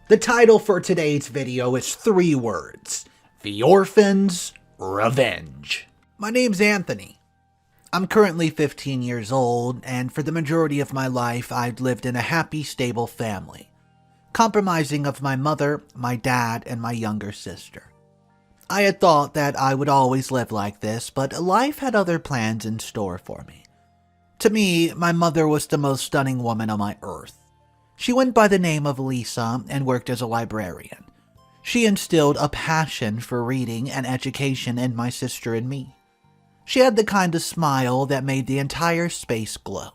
The title for today's video is 3 words: The Orphan's Revenge. My name's Anthony. I'm currently 15 years old, and for the majority of my life I've lived in a happy, stable family, comprising of my mother, my dad, and my younger sister. I had thought that I would always live like this, but life had other plans in store for me. To me, my mother was the most stunning woman on my earth. She went by the name of Lisa and worked as a librarian. She instilled a passion for reading and education in my sister and me. She had the kind of smile that made the entire space glow.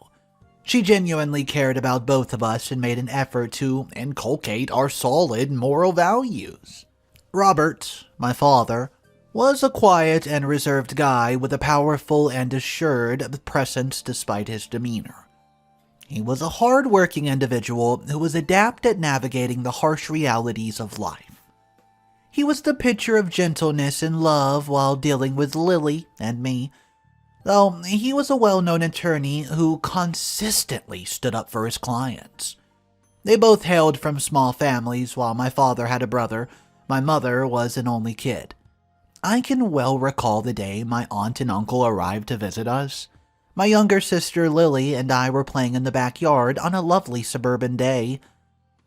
She genuinely cared about both of us and made an effort to inculcate our solid moral values. Robert, my father, was a quiet and reserved guy with a powerful and assured presence despite his demeanor. He was a hard-working individual who was adept at navigating the harsh realities of life. He was the picture of gentleness and love while dealing with Lily and me, though he was a well-known attorney who consistently stood up for his clients. They both hailed from small families. While my father had a brother, my mother was an only kid. I can well recall the day my aunt and uncle arrived to visit us. My younger sister Lily and I were playing in the backyard on a lovely suburban day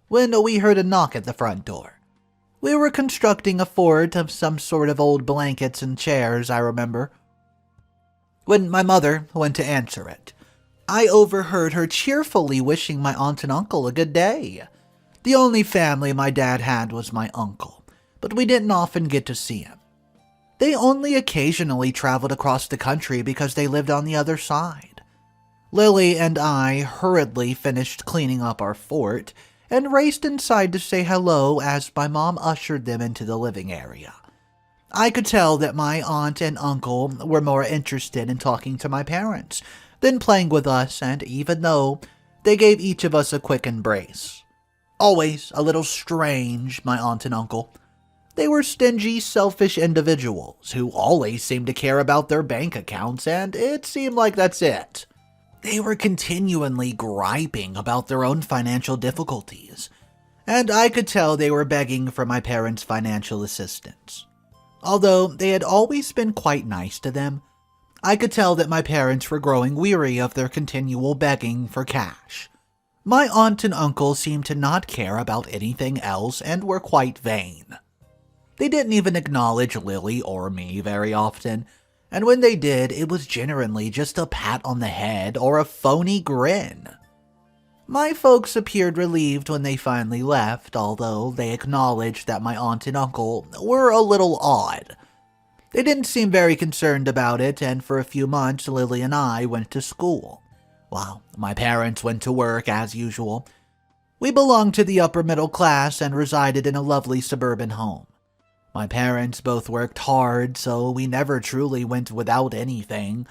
when we heard a knock at the front door. We were constructing a fort of some sort of old blankets and chairs, I remember. When my mother went to answer it, I overheard her cheerfully wishing my aunt and uncle a good day. The only family my dad had was my uncle, but we didn't often get to see him. They only occasionally traveled across the country because they lived on the other side. Lily and I hurriedly finished cleaning up our fort and raced inside to say hello as my mom ushered them into the living area. I could tell that my aunt and uncle were more interested in talking to my parents than playing with us, and even though they gave each of us a quick embrace. Always a little strange, my aunt and uncle. They were stingy, selfish individuals who always seemed to care about their bank accounts, and it seemed like that's it. They were continually griping about their own financial difficulties, and I could tell they were begging for my parents' financial assistance. Although they had always been quite nice to them, I could tell that my parents were growing weary of their continual begging for cash. My aunt and uncle seemed to not care about anything else and were quite vain. They didn't even acknowledge Lily or me very often, and when they did, it was generally just a pat on the head or a phony grin. My folks appeared relieved when they finally left, although they acknowledged that my aunt and uncle were a little odd. They didn't seem very concerned about it, and for a few months Lily and I went to school, while my parents went to work as usual. We belonged to the upper middle class and resided in a lovely suburban home. My parents both worked hard, so we never truly went without anything.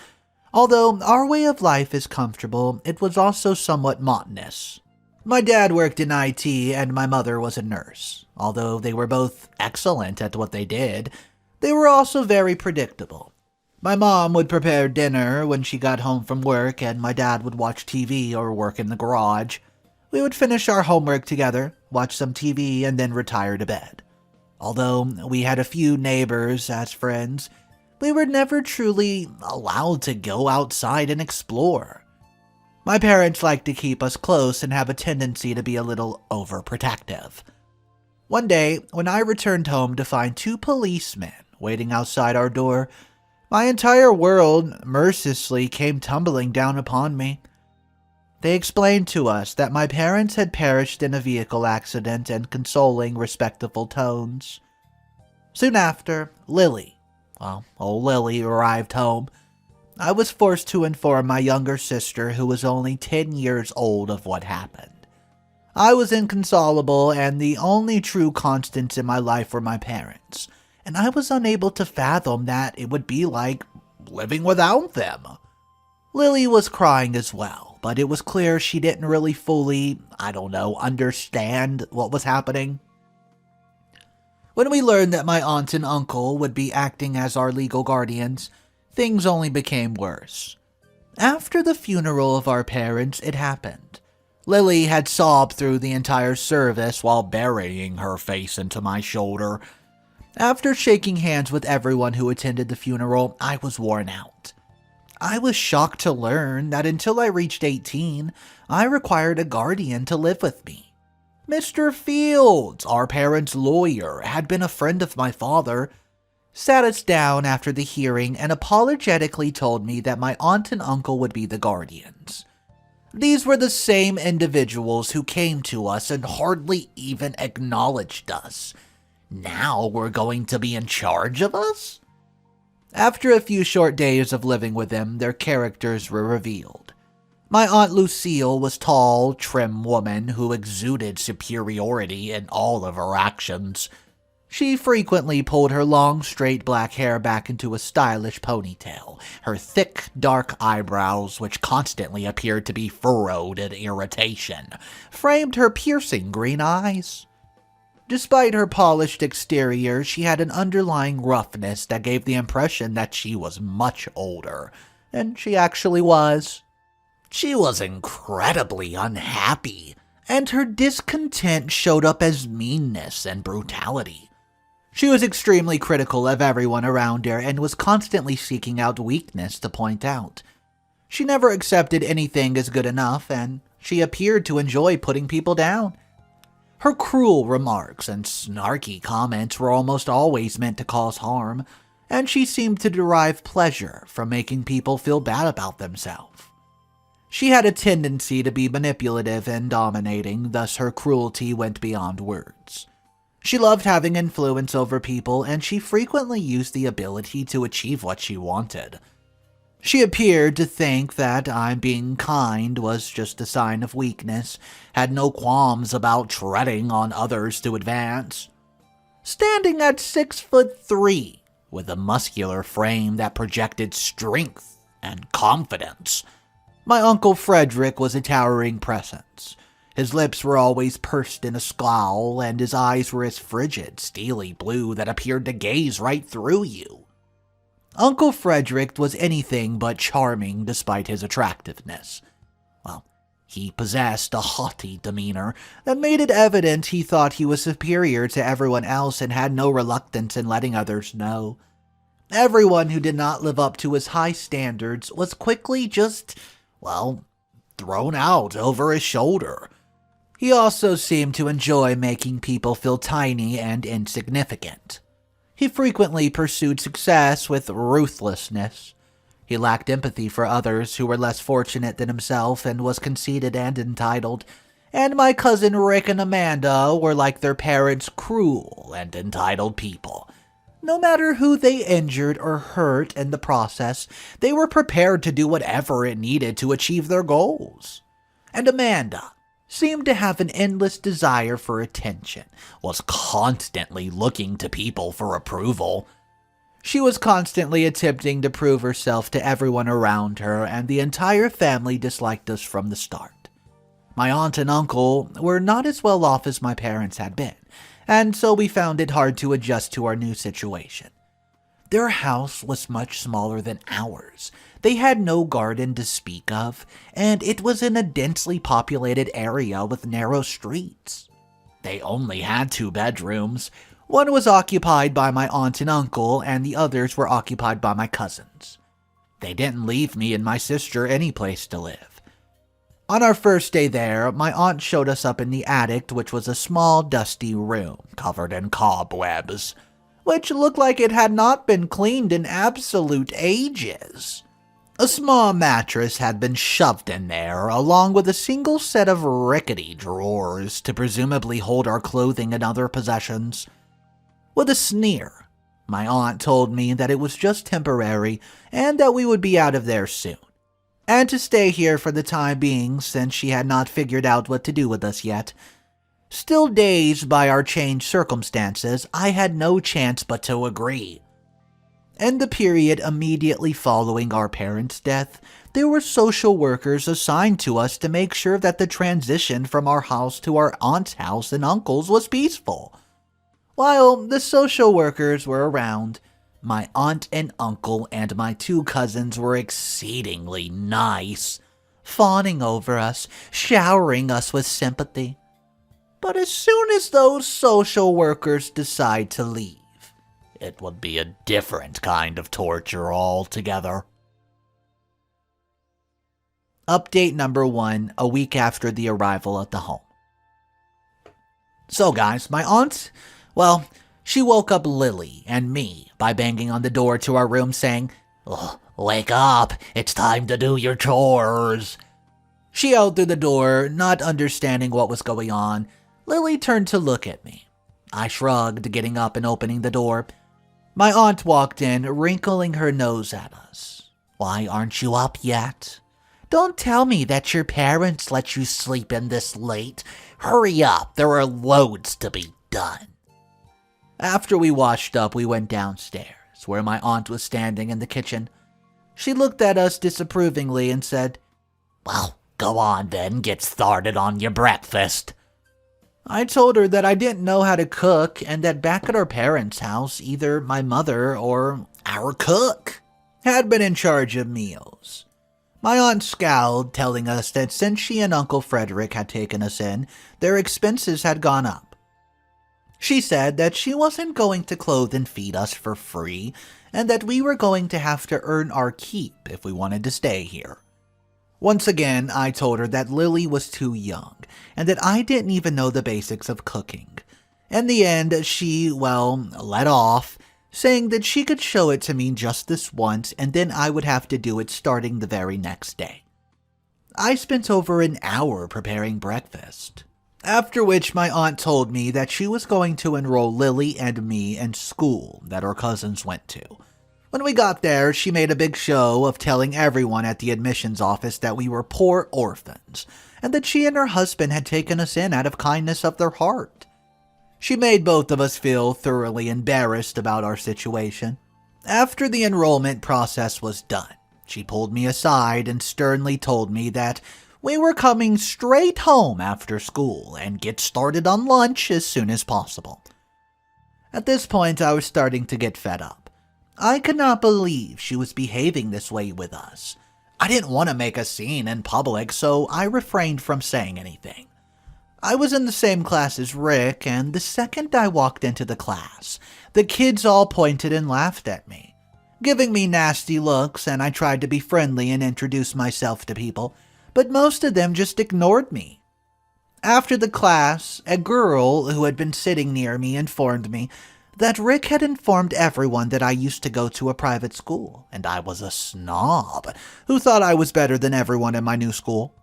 Although our way of life is comfortable, it was also somewhat monotonous. My dad worked in IT and my mother was a nurse. Although they were both excellent at what they did, they were also very predictable. My mom would prepare dinner when she got home from work, and my dad would watch TV or work in the garage. We would finish our homework together, watch some TV, and then retire to bed. Although we had a few neighbors as friends, we were never truly allowed to go outside and explore. My parents liked to keep us close and have a tendency to be a little overprotective. One day, when I returned home to find 2 policemen waiting outside our door, my entire world mercilessly came tumbling down upon me. They explained to us that my parents had perished in a vehicle accident in consoling, respectful tones. Soon after, Lily arrived home. I was forced to inform my younger sister, who was only 10 years old, of what happened. I was inconsolable, and the only true constants in my life were my parents, and I was unable to fathom that it would be like living without them. Lily was crying as well, but it was clear she didn't really fully, understand what was happening. When we learned that my aunt and uncle would be acting as our legal guardians, things only became worse. After the funeral of our parents, it happened. Lily had sobbed through the entire service while burying her face into my shoulder. After shaking hands with everyone who attended the funeral, I was worn out. I was shocked to learn that until I reached 18, I required a guardian to live with me. Mr. Fields, our parents' lawyer, had been a friend of my father, sat us down after the hearing and apologetically told me that my aunt and uncle would be the guardians. These were the same individuals who came to us and hardly even acknowledged us. Now we're going to be in charge of us? After a few short days of living with them, their characters were revealed. My Aunt Lucille was a tall, trim woman who exuded superiority in all of her actions. She frequently pulled her long, straight black hair back into a stylish ponytail. Her thick, dark eyebrows, which constantly appeared to be furrowed in irritation, framed her piercing green eyes. Despite her polished exterior, she had an underlying roughness that gave the impression that she was much older, and she actually was. She was incredibly unhappy, and her discontent showed up as meanness and brutality. She was extremely critical of everyone around her and was constantly seeking out weakness to point out. She never accepted anything as good enough, and she appeared to enjoy putting people down. Her cruel remarks and snarky comments were almost always meant to cause harm, and she seemed to derive pleasure from making people feel bad about themselves. She had a tendency to be manipulative and dominating, thus her cruelty went beyond words. She loved having influence over people, and she frequently used the ability to achieve what she wanted. She appeared to think that I'm being kind was just a sign of weakness, had no qualms about treading on others to advance. Standing at 6'3", with a muscular frame that projected strength and confidence, my Uncle Frederick was a towering presence. His lips were always pursed in a scowl, and his eyes were as frigid, steely blue that appeared to gaze right through you. Uncle Frederick was anything but charming despite his attractiveness. Well, he possessed a haughty demeanor that made it evident he thought he was superior to everyone else and had no reluctance in letting others know. Everyone who did not live up to his high standards was quickly just, thrown out over his shoulder. He also seemed to enjoy making people feel tiny and insignificant. He frequently pursued success with ruthlessness. He lacked empathy for others who were less fortunate than himself and was conceited and entitled. And my cousin Rick and Amanda were like their parents, cruel and entitled people. No matter who they injured or hurt in the process, they were prepared to do whatever it needed to achieve their goals. And Amanda seemed to have an endless desire for attention, was constantly looking to people for approval. She was constantly attempting to prove herself to everyone around her, and the entire family disliked us from the start. My aunt and uncle were not as well off as my parents had been, and so we found it hard to adjust to our new situation. Their house was much smaller than ours. They had no garden to speak of, and it was in a densely populated area with narrow streets. They only had 2 bedrooms. One was occupied by my aunt and uncle, and the others were occupied by my cousins. They didn't leave me and my sister any place to live. On our first day there, my aunt showed us up in the attic, which was a small, dusty room covered in cobwebs, which looked like it had not been cleaned in absolute ages. A small mattress had been shoved in there, along with a single set of rickety drawers to presumably hold our clothing and other possessions. With a sneer, my aunt told me that it was just temporary and that we would be out of there soon, and to stay here for the time being since she had not figured out what to do with us yet. Still dazed by our changed circumstances, I had no chance but to agree. In the period immediately following our parents' death, there were social workers assigned to us to make sure that the transition from our house to our aunt's house and uncle's was peaceful. While the social workers were around, my aunt and uncle and my 2 cousins were exceedingly nice, fawning over us, showering us with sympathy. But as soon as those social workers decide to leave, it would be a different kind of torture altogether. Update number 1, a week after the arrival at the home. So guys, my aunt, well, she woke up Lily and me by banging on the door to our room saying, "Wake up, it's time to do your chores." She yelled through the door, not understanding what was going on. Lily turned to look at me. I shrugged, getting up and opening the door. My aunt walked in, wrinkling her nose at us. "Why aren't you up yet? Don't tell me that your parents let you sleep in this late. Hurry up, there are loads to be done." After we washed up, we went downstairs, where my aunt was standing in the kitchen. She looked at us disapprovingly and said, "Well, go on then, get started on your breakfast." I told her that I didn't know how to cook and that back at our parents' house, either my mother or our cook had been in charge of meals. My aunt scowled, telling us that since she and Uncle Frederick had taken us in, their expenses had gone up. She said that she wasn't going to clothe and feed us for free, and that we were going to have to earn our keep if we wanted to stay here. Once again, I told her that Lily was too young, and that I didn't even know the basics of cooking. In the end, she, let off, saying that she could show it to me just this once, and then I would have to do it starting the very next day. I spent over an hour preparing breakfast, after which my aunt told me that she was going to enroll Lily and me in school that our cousins went to. When we got there, she made a big show of telling everyone at the admissions office that we were poor orphans, and that she and her husband had taken us in out of kindness of their heart. She made both of us feel thoroughly embarrassed about our situation. After the enrollment process was done, she pulled me aside and sternly told me that we were coming straight home after school and get started on lunch as soon as possible. At this point, I was starting to get fed up. I could not believe she was behaving this way with us. I didn't want to make a scene in public, so I refrained from saying anything. I was in the same class as Rick, and the second I walked into the class, the kids all pointed and laughed at me, giving me nasty looks, and I tried to be friendly and introduce myself to people, but most of them just ignored me. After the class, a girl who had been sitting near me informed me that Rick had informed everyone that I used to go to a private school, and I was a snob who thought I was better than everyone in my new school.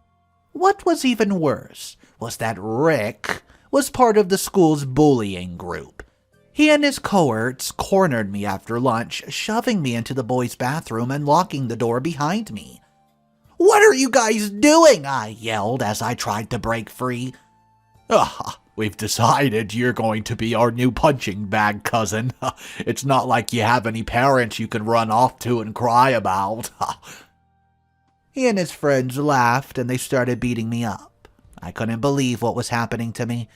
What was even worse was that Rick was part of the school's bullying group. He and his cohorts cornered me after lunch, shoving me into the boys' bathroom and locking the door behind me. "What are you guys doing?" I yelled as I tried to break free. "We've decided you're going to be our new punching bag, cousin. It's not like you have any parents you can run off to and cry about." He and his friends laughed and they started beating me up. I couldn't believe what was happening to me.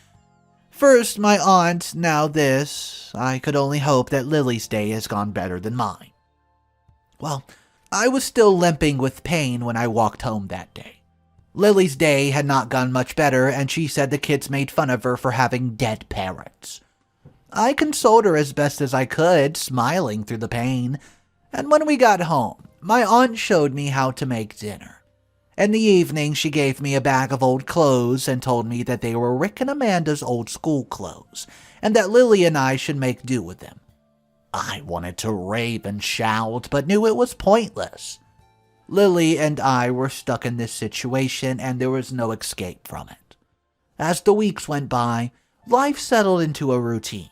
First my aunt, now this. I could only hope that Lily's day has gone better than mine. Well, I was still limping with pain when I walked home that day. Lily's day had not gone much better, and she said the kids made fun of her for having dead parents. I consoled her as best as I could, smiling through the pain, and when we got home, my aunt showed me how to make dinner. In the evening, she gave me a bag of old clothes and told me that they were Rick and Amanda's old school clothes, and that Lily and I should make do with them. I wanted to rave and shout, but knew it was pointless. Lily and I were stuck in this situation, and there was no escape from it. As the weeks went by, life settled into a routine.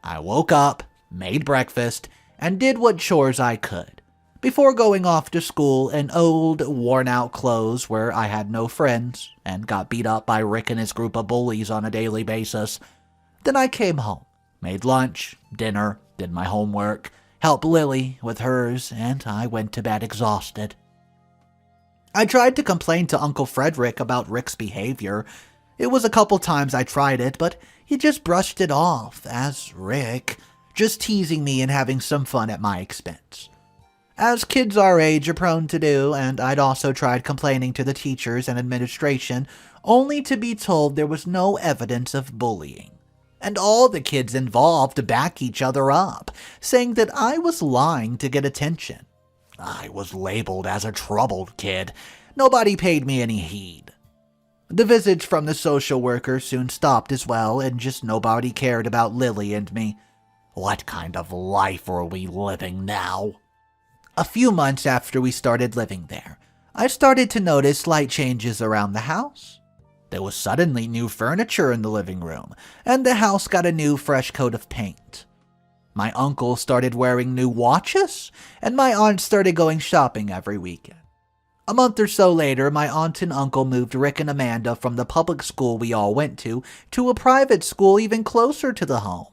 I woke up, made breakfast, and did what chores I could, before going off to school in old, worn-out clothes where I had no friends and got beat up by Rick and his group of bullies on a daily basis. Then I came home, made lunch, dinner, did my homework, helped Lily with hers, and I went to bed exhausted. I tried to complain to Uncle Frederick about Rick's behavior. It was a couple times I tried it, but he just brushed it off as Rick, just teasing me and having some fun at my expense. as kids our age are prone to do, and I'd also tried complaining to the teachers and administration, only to be told there was no evidence of bullying. And all the kids involved back each other up, saying that I was lying to get attention. I was labeled as a troubled kid. Nobody paid me any heed. The visits from the social worker soon stopped as well, and just nobody cared about Lily and me. What kind of life are we living now? A few months after we started living there, I started to notice slight changes around the house. There was suddenly new furniture in the living room, and the house got a new fresh coat of paint. My uncle started wearing new watches, and my aunt started going shopping every weekend. A month or so later, my aunt and uncle moved Rick and Amanda from the public school we all went to a private school even closer to the home.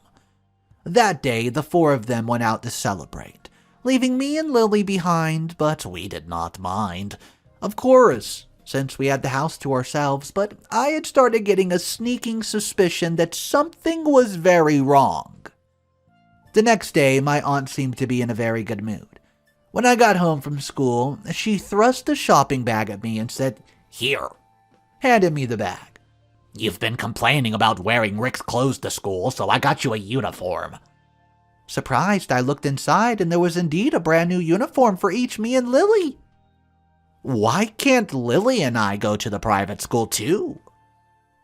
That day, the four of them went out to celebrate, leaving me and Lily behind, but we did not mind. Of course, since we had the house to ourselves, but I had started getting a sneaking suspicion that something was very wrong. The next day, my aunt seemed to be in a very good mood. When I got home from school, she thrust a shopping bag at me and said, "Here," handed me the bag. "You've been complaining about wearing Rick's clothes to school, so I got you a uniform." Surprised, I looked inside, and there was indeed a brand new uniform for each me and Lily. "Why can't Lily and I go to the private school too?"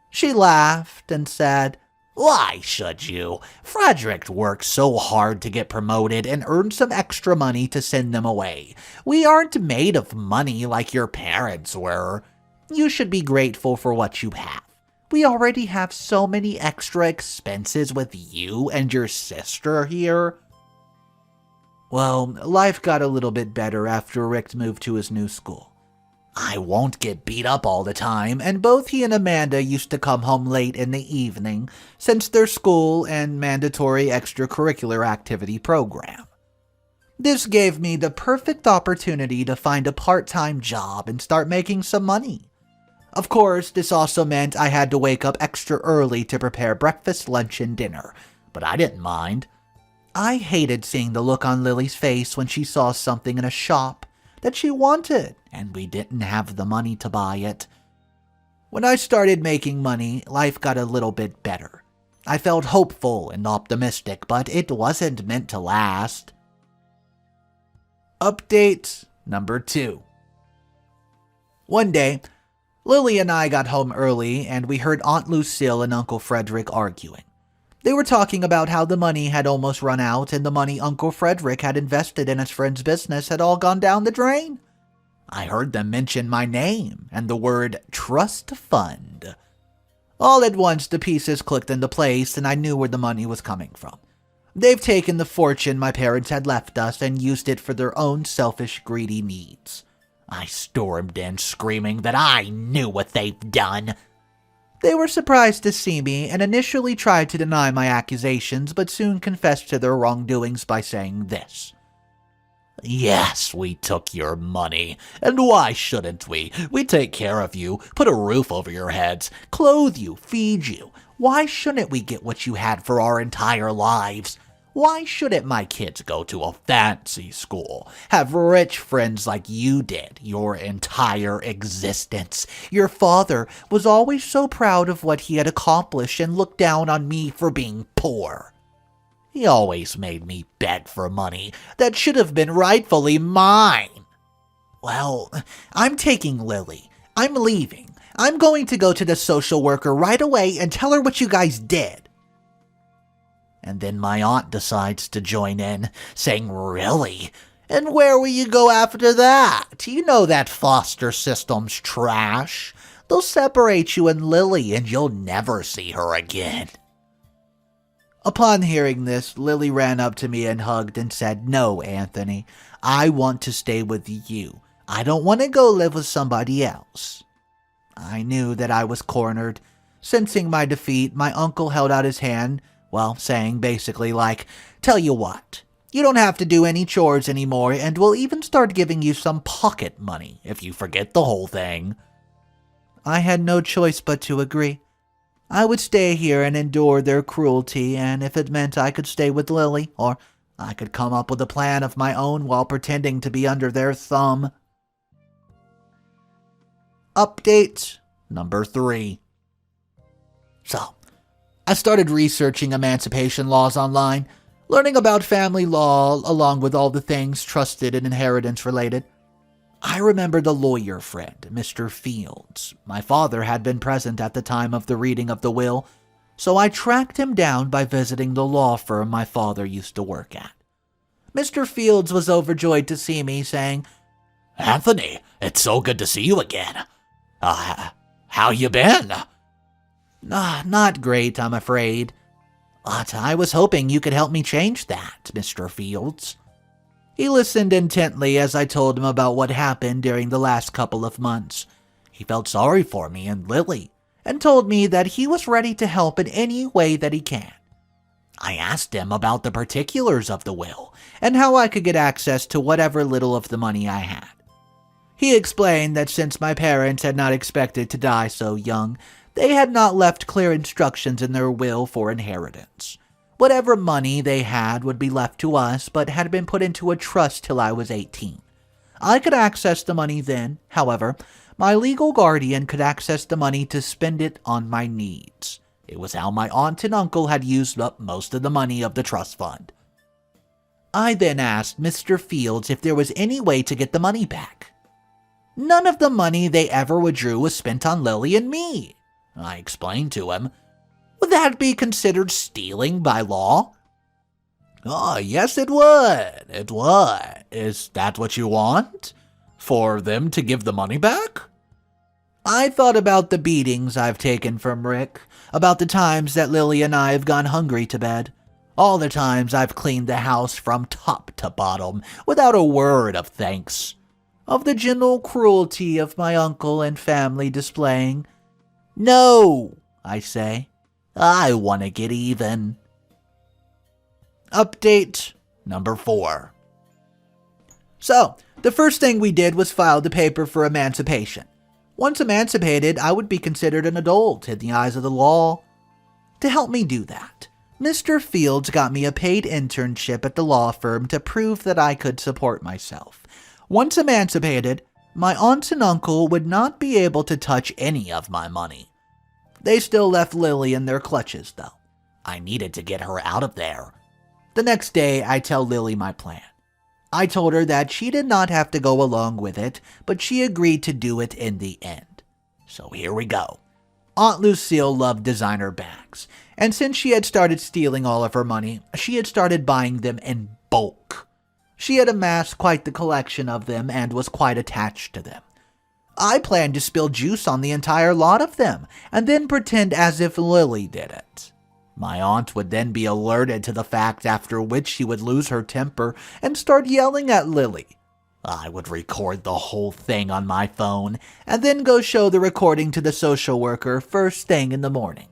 She laughed and said, "Why should you? Frederick worked so hard to get promoted and earned some extra money to send them away. We aren't made of money like your parents were. You should be grateful for what you have. We already have so many extra expenses with you and your sister here." Well, life got a little bit better after Rick moved to his new school. I won't get beat up all the time, and both he and Amanda used to come home late in the evening, since their school and mandatory extracurricular activity program. This gave me the perfect opportunity to find a part-time job and start making some money. Of course, this also meant I had to wake up extra early to prepare breakfast, lunch, and dinner, but I didn't mind. I hated seeing the look on Lily's face when she saw something in a shop that she wanted, and we didn't have the money to buy it. When I started making money, life got a little bit better. I felt hopeful and optimistic, but it wasn't meant to last. Update number 2. One day, Lily and I got home early, and we heard Aunt Lucille and Uncle Frederick arguing. They were talking about how the money had almost run out and the money Uncle Frederick had invested in his friend's business had all gone down the drain. I heard them mention my name and the word trust fund. All at once, the pieces clicked into place and I knew where the money was coming from. They've taken the fortune my parents had left us and used it for their own selfish, greedy needs. I stormed in, screaming that I knew what they've done. They were surprised to see me and initially tried to deny my accusations, but soon confessed to their wrongdoings by saying this. "Yes, we took your money, and why shouldn't we? We take care of you, put a roof over your heads, clothe you, feed you. Why shouldn't we get what you had for our entire lives? Why shouldn't my kids go to a fancy school, have rich friends like you did your entire existence? Your father was always so proud of what he had accomplished and looked down on me for being poor. He always made me beg for money that should have been rightfully mine. Well, I'm taking Lily. I'm leaving. I'm going to go to the social worker right away and tell her what you guys did." And then my aunt decides to join in, saying, "Really? And where will you go after that? You know that foster system's trash. They'll separate you and Lily and you'll never see her again." Upon hearing this, Lily ran up to me and hugged and said, "No, Anthony, I want to stay with you. I don't want to go live with somebody else." I knew that I was cornered. Sensing my defeat, my uncle held out his hand, saying basically like, "Tell you what, you don't have to do any chores anymore, and we'll even start giving you some pocket money if you forget the whole thing." I had no choice but to agree. I would stay here and endure their cruelty, and if it meant I could stay with Lily, or I could come up with a plan of my own while pretending to be under their thumb. Update number 3. So, I started researching emancipation laws online, learning about family law along with all the things trusted and inheritance related. I remembered a lawyer friend, Mr. Fields. My father had been present at the time of the reading of the will, so I tracked him down by visiting the law firm my father used to work at. Mr. Fields was overjoyed to see me, saying, "Anthony, it's so good to see you again. How you been?" Not great, I'm afraid. But I was hoping you could help me change that, Mr. Fields." He listened intently as I told him about what happened during the last couple of months. He felt sorry for me and Lily, and told me that he was ready to help in any way that he can. I asked him about the particulars of the will and how I could get access to whatever little of the money I had. He explained that since my parents had not expected to die so young, they had not left clear instructions in their will for inheritance. Whatever money they had would be left to us, but had been put into a trust till I was 18. I could access the money then, however, my legal guardian could access the money to spend it on my needs. It was how my aunt and uncle had used up most of the money of the trust fund. I then asked Mr. Fields if there was any way to get the money back. None of the money they ever withdrew was spent on Lily and me, I explained to him. Would that be considered stealing by law? "Oh, yes, it would. It would. Is that what you want? For them to give the money back?" I thought about the beatings I've taken from Rick, about the times that Lily and I have gone hungry to bed, all the times I've cleaned the house from top to bottom without a word of thanks, of the gentle cruelty of my uncle and family displaying. No, I say. I want to get even. Update number 4. So, the first thing we did was file the paper for emancipation. Once emancipated, I would be considered an adult in the eyes of the law. To help me do that, Mr. Fields got me a paid internship at the law firm to prove that I could support myself. Once emancipated, my aunt and uncle would not be able to touch any of my money. They still left Lily in their clutches, though. I needed to get her out of there. The next day, I tell Lily my plan. I told her that she did not have to go along with it, but she agreed to do it in the end. So here we go. Aunt Lucille loved designer bags, and since she had started stealing all of her money, she had started buying them in bulk. She had amassed quite the collection of them and was quite attached to them. I planned to spill juice on the entire lot of them, and then pretend as if Lily did it. My aunt would then be alerted to the fact, after which she would lose her temper and start yelling at Lily. I would record the whole thing on my phone, and then go show the recording to the social worker first thing in the morning.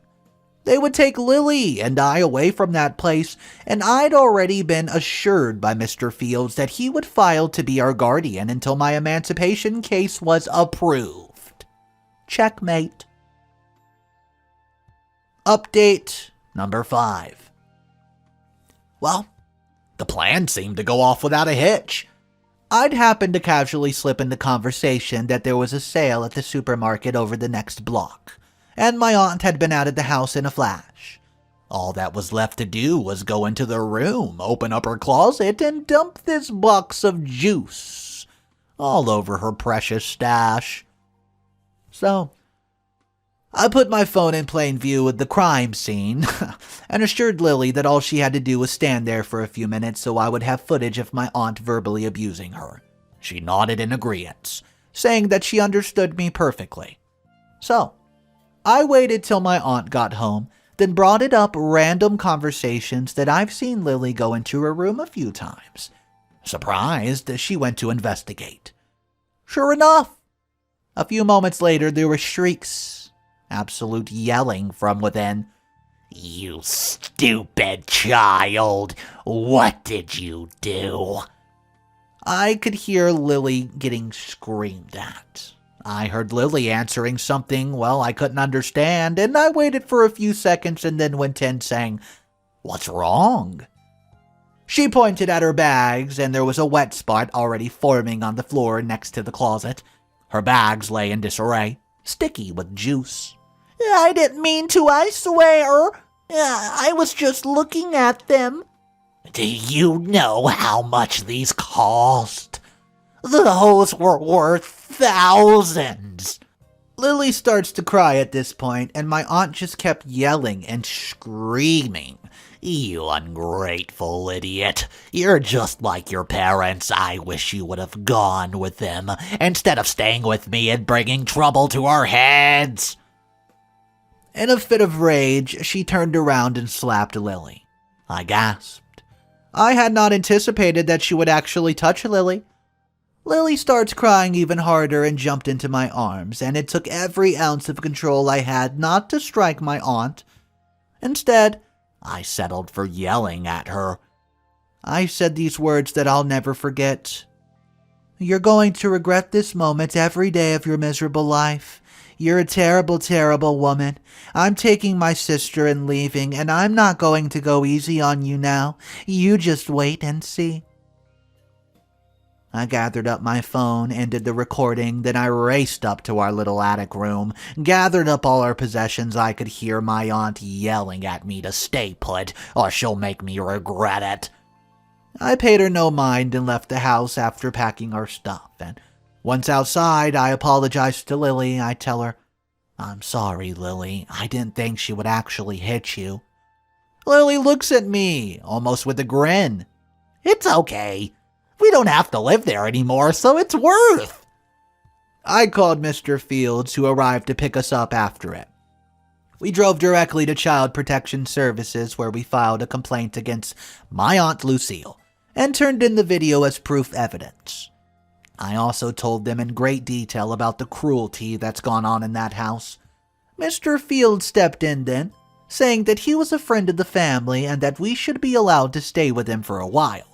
They would take Lily and I away from that place, and I'd already been assured by Mr. Fields that he would file to be our guardian until my emancipation case was approved. Checkmate. Update number 5. Well, the plan seemed to go off without a hitch. I'd happened to casually slip into conversation that there was a sale at the supermarket over the next block, and my aunt had been out of the house in a flash. All that was left to do was go into the room, open up her closet, and dump this box of juice all over her precious stash. So, I put my phone in plain view of the crime scene and assured Lily that all she had to do was stand there for a few minutes so I would have footage of my aunt verbally abusing her. She nodded in agreement, saying that she understood me perfectly. So, I waited till my aunt got home, then brought it up random conversations that I've seen Lily go into her room a few times. Surprised, she went to investigate. Sure enough, a few moments later there were shrieks, absolute yelling from within. "You stupid child! What did you do?" I could hear Lily getting screamed at. I heard Lily answering something, well, I couldn't understand, and I waited for a few seconds and then went in saying, "What's wrong?" She pointed at her bags, and there was a wet spot already forming on the floor next to the closet. Her bags lay in disarray, sticky with juice. I didn't mean to, I swear. I was just looking at them. Do you know how much these cost? Those were worth thousands. Lily starts to cry at this point, and my aunt just kept yelling and screaming. You ungrateful idiot. You're just like your parents. I wish you would have gone with them instead of staying with me and bringing trouble to our heads. In a fit of rage, she turned around and slapped Lily. I gasped. I had not anticipated that she would actually touch Lily. Lily starts crying even harder and jumped into my arms, and it took every ounce of control I had not to strike my aunt. Instead, I settled for yelling at her. I said these words that I'll never forget. You're going to regret this moment every day of your miserable life. You're a terrible, terrible woman. I'm taking my sister and leaving, and I'm not going to go easy on you now. You just wait and see. I gathered up my phone, ended the recording, then I raced up to our little attic room, gathered up all our possessions. I could hear my aunt yelling at me to stay put, or she'll make me regret it. I paid her no mind and left the house after packing our stuff, and once outside, I apologized to Lily. I tell her, I'm sorry, Lily. I didn't think she would actually hit you. Lily looks at me, almost with a grin. It's okay. We don't have to live there anymore, so it's worth. I called Mr. Fields, who arrived to pick us up after it. We drove directly to Child Protection Services, where we filed a complaint against my Aunt Lucille and turned in the video as proof evidence. I also told them in great detail about the cruelty that's gone on in that house. Mr. Fields stepped in then, saying that he was a friend of the family and that we should be allowed to stay with him for a while.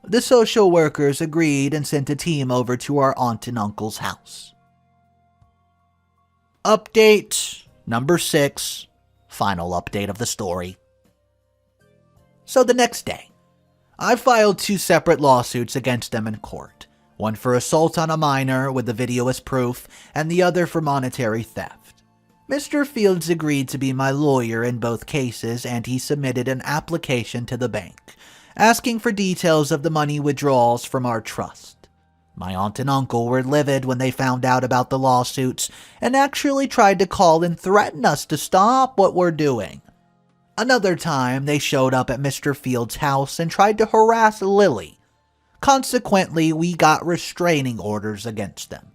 The social workers agreed and sent a team over to our aunt and uncle's house. Update number 6. Final update of the story. So the next day, I filed 2 separate lawsuits against them in court. One for assault on a minor with the video as proof, and the other for monetary theft. Mr. Fields agreed to be my lawyer in both cases, and he submitted an application to the bank, asking for details of the money withdrawals from our trust. My aunt and uncle were livid when they found out about the lawsuits and actually tried to call and threaten us to stop what we're doing. Another time, they showed up at Mr. Fields' house and tried to harass Lily. Consequently, we got restraining orders against them.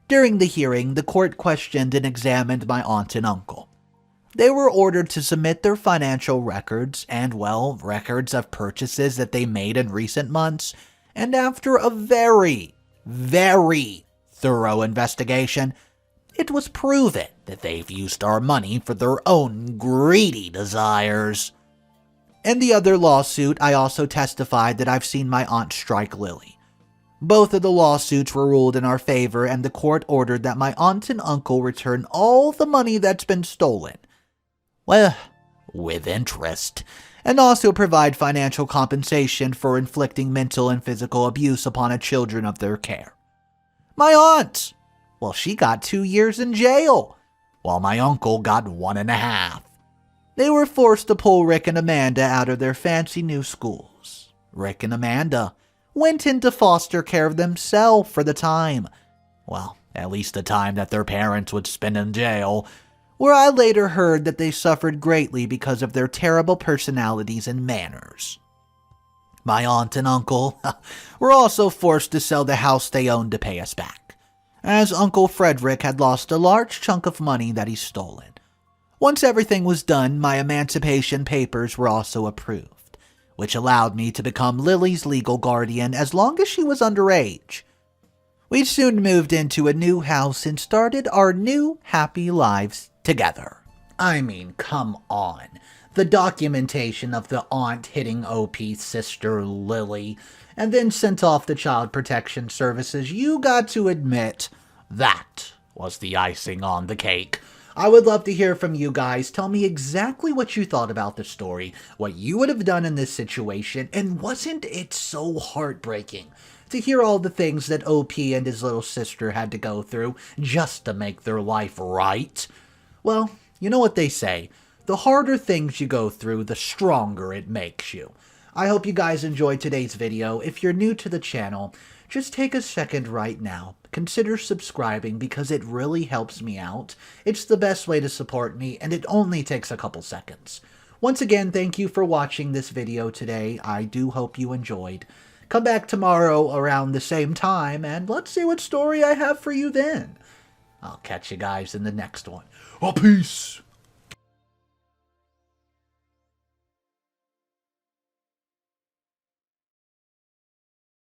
During the hearing, the court questioned and examined my aunt and uncle. They were ordered to submit their financial records and, well, records of purchases that they made in recent months, and after a very, very thorough investigation, it was proven that they've used our money for their own greedy desires. In the other lawsuit, I also testified that I've seen my aunt strike Lily. Both of the lawsuits were ruled in our favor, and the court ordered that my aunt and uncle return all the money that's been stolen. Well, with interest, and also provide financial compensation for inflicting mental and physical abuse upon the children of their care. My aunt, well, she got 2 years in jail, while my uncle got 1.5. They were forced to pull Rick and Amanda out of their fancy new schools. Rick and Amanda went into foster care themselves for the time. Well, at least the time that their parents would spend in jail, where I later heard that they suffered greatly because of their terrible personalities and manners. My aunt and uncle were also forced to sell the house they owned to pay us back, as Uncle Frederick had lost a large chunk of money that he'd stolen. Once everything was done, my emancipation papers were also approved, which allowed me to become Lily's legal guardian as long as she was underage. We soon moved into a new house and started our new happy lives together. I mean, come on. The documentation of the aunt hitting OP's sister Lily and then sent off to Child Protection Services, you got to admit that was the icing on the cake. I would love to hear from you guys. Tell me exactly what you thought about the story, what you would have done in this situation, and wasn't it so heartbreaking to hear all the things that OP and his little sister had to go through just to make their life right? Well, you know what they say. The harder things you go through, the stronger it makes you. I hope you guys enjoyed today's video. If you're new to the channel, just take a second right now. Consider subscribing because it really helps me out. It's the best way to support me, and it only takes a couple seconds. Once again, thank you for watching this video today. I do hope you enjoyed. Come back tomorrow around the same time, and let's see what story I have for you then. I'll catch you guys in the next one. Peace!